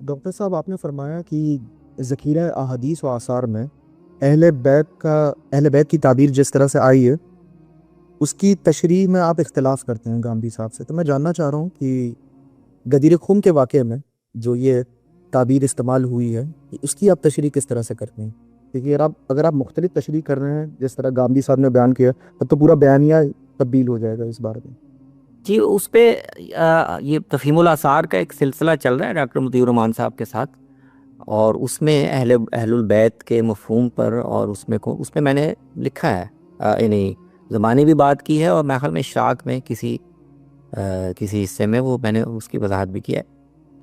Doctor صاحب آپ نے فرمایا کہ ذخیرہ احادیث و آثار میں اہل بیت کی تعبیر جس طرح سے آئی ہے اس کی تشریح میں آپ اختلاف کرتے ہیں گامدی صاحب سے، تو میں جاننا چاہ رہا ہوں کہ غدیر خم کے واقعے میں جو یہ تعبیر استعمال ہوئی ہے اس کی آپ تشریح کس طرح سے کرتے ہیں؟ کیونکہ اگر آپ مختلف تشریح کر رہے ہیں جس طرح گامدی صاحب نے بیان کیا تب تو پورا بیانیہ تبدیل ہو جائے گا اس بارے میں۔ جی اس پہ یہ تفہیم الاثار کا ایک سلسلہ چل رہا ہے ڈاکٹر مطیع الرحمان صاحب کے ساتھ، اور اس میں اہل البیت کے مفہوم پر اور اس میں میں نے لکھا ہے، یعنی زمانے بھی بات کی ہے، اور میرے خیال میں اشراق میں کسی حصے میں وہ میں نے اس کی وضاحت بھی کی ہے۔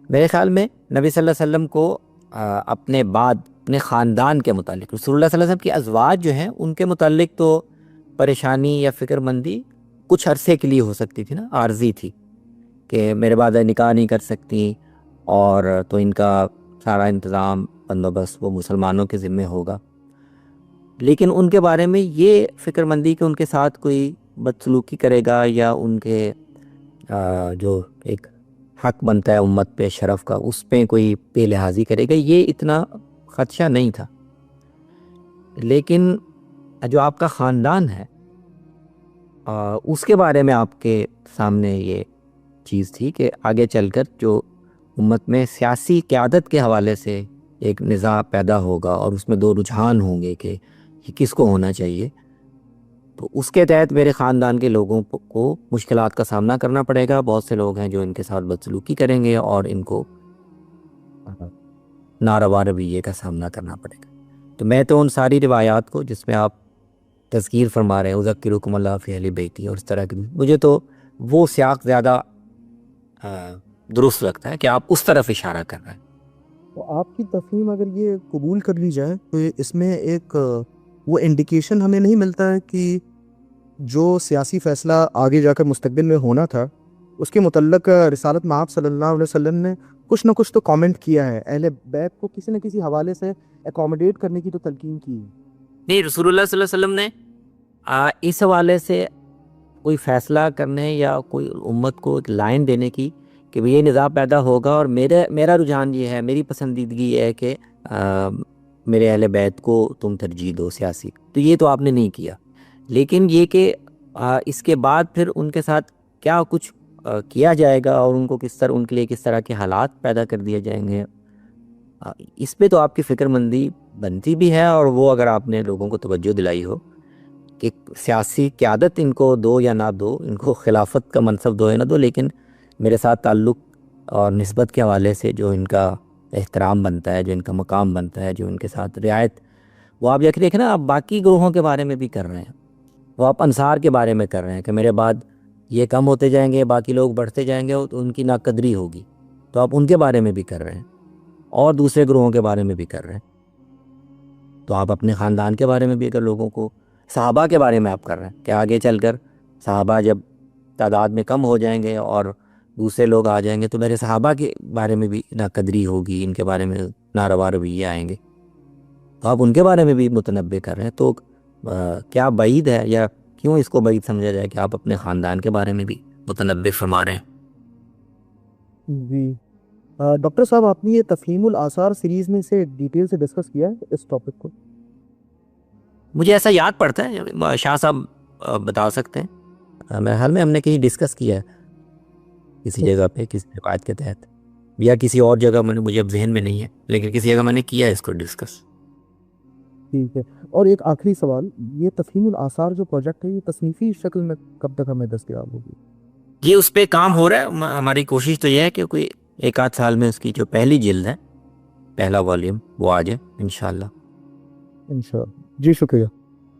میرے خیال میں نبی صلی اللہ علیہ وسلم کو اپنے بعد اپنے خاندان کے متعلق، رسول اللہ صلی اللہ علیہ وسلم کی ازواج جو ہیں ان کے متعلق تو پریشانی یا فکر مندی کچھ عرصے کے لیے ہو سکتی تھی نا، عارضی تھی کہ میرے بعد نکاح نہیں کر سکتی، اور تو ان کا سارا انتظام بندوبست وہ مسلمانوں کے ذمے ہوگا۔ لیکن ان کے بارے میں یہ فکر مندی کہ ان کے ساتھ کوئی بدسلوکی کرے گا یا ان کے جو ایک حق بنتا ہے امت پہ شرف کا اس پہ کوئی بے لحاظی کرے گا، یہ اتنا خدشہ نہیں تھا۔ لیکن جو آپ کا خاندان ہے اس کے بارے میں آپ کے سامنے یہ چیز تھی کہ آگے چل کر جو امت میں سیاسی قیادت کے حوالے سے ایک نزاع پیدا ہوگا اور اس میں دو رجحان ہوں گے کہ یہ کس کو ہونا چاہیے، تو اس کے تحت میرے خاندان کے لوگوں کو مشکلات کا سامنا کرنا پڑے گا۔ بہت سے لوگ ہیں جو ان کے ساتھ بدسلوکی کریں گے اور ان کو ناروا رویے کا سامنا کرنا پڑے گا۔ تو میں تو ان ساری روایات کو جس میں آپ تذکیر فرما رہے ہیں اذکرکم اللہ فی اہل بیتی اور اس طرح کی، مجھے تو وہ سیاق زیادہ درست لگتا ہے کہ آپ اس طرف اشارہ کر رہے ہیں۔ تو آپ کی تفہیم اگر یہ قبول کر لی جائے تو اس میں ایک وہ انڈیکیشن ہمیں نہیں ملتا ہے کہ جو سیاسی فیصلہ آگے جا کر مستقبل میں ہونا تھا اس کے متعلق رسالت مآب صلی اللہ علیہ وسلم نے کچھ نہ کچھ تو کامنٹ کیا ہے، اہل بیت کو کسی نہ کسی حوالے سے اکوموڈیٹ کرنے کی تو تلقین کی ہے؟ نہیں، رسول اللہ صلی اللہ علیہ وسلم نے اس حوالے سے کوئی فیصلہ کرنے یا کوئی امت کو ایک لائن دینے کی کہ یہ نظام پیدا ہوگا اور میرا رجحان یہ ہے، میری پسندیدگی یہ ہے کہ میرے اہل بیت کو تم ترجیح دو سیاسی، تو یہ تو آپ نے نہیں کیا۔ لیکن یہ کہ اس کے بعد پھر ان کے ساتھ کیا کچھ کیا جائے گا اور ان کو ان کے لیے کس طرح کے حالات پیدا کر دیے جائیں گے، اس پہ تو آپ کی فکر مندی بنتی بھی ہے، اور وہ اگر آپ نے لوگوں کو توجہ دلائی ہو کہ سیاسی قیادت ان کو دو یا نہ دو، ان کو خلافت کا منصب دو یا نہ دو، لیکن میرے ساتھ تعلق اور نسبت کے حوالے سے جو ان کا احترام بنتا ہے، جو ان کا مقام بنتا ہے، جو ان کے ساتھ رعایت، وہ آپ دیکھیں نا، آپ باقی گروہوں کے بارے میں بھی کر رہے ہیں، وہ آپ انصار کے بارے میں کر رہے ہیں کہ میرے بعد یہ کم ہوتے جائیں گے، باقی لوگ بڑھتے جائیں گے تو ان کی ناقدری ہوگی، تو آپ ان کے بارے میں بھی کر رہے ہیں اور دوسرے گروہوں کے بارے میں بھی کر رہے ہیں۔ تو آپ اپنے خاندان کے بارے میں بھی اگر لوگوں کو، صحابہ کے بارے میں آپ کر رہے ہیں کہ آگے چل کر صحابہ جب تعداد میں کم ہو جائیں گے اور دوسرے لوگ آ جائیں گے تو میرے صحابہ کے بارے میں بھی ناقدری ہوگی، ان کے بارے میں ناروا رویے آئیں گے، تو آپ ان کے بارے میں بھی متنبع کر رہے ہیں۔ تو کیا بعید ہے یا کیوں اس کو بعید سمجھا جائے کہ آپ اپنے خاندان کے بارے میں بھی متنبع فرما رہے ہیں؟ جی ڈاکٹر صاحب، آپ نے یہ تفہیم الاثار سیریز میں سے ڈیٹیل سے ڈسکس کیا ہے اس ٹاپک کو؟ مجھے ایسا یاد پڑتا ہے، شاہ صاحب بتا سکتے ہیں؟ میرے حال میں ہم نے کہیں ڈسکس کیا ہے کسی جگہ پہ، کسی روایت کے تحت، یا کسی اور جگہ مجھے اب ذہن میں نہیں ہے، لیکن کسی جگہ میں نے کیا ہے اس کو ڈسکس۔ ٹھیک ہے، اور ایک آخری سوال، یہ تفہیم الاثار جو پروجیکٹ ہے یہ تصنیفی شکل میں کب تک ہمیں دستیاب ہوگی؟ یہ اس پہ کام ہو رہا ہے، ہماری کوشش تو یہ ہے کہ کوئی ایک آدھ سال میں اس کی جو پہلی جلد ہے، پہلا والیوم، وہ آ جائے انشاءاللہ۔ انشاءاللہ۔ جی شکریہ۔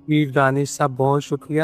جی دانش صاحب بہت شکریہ۔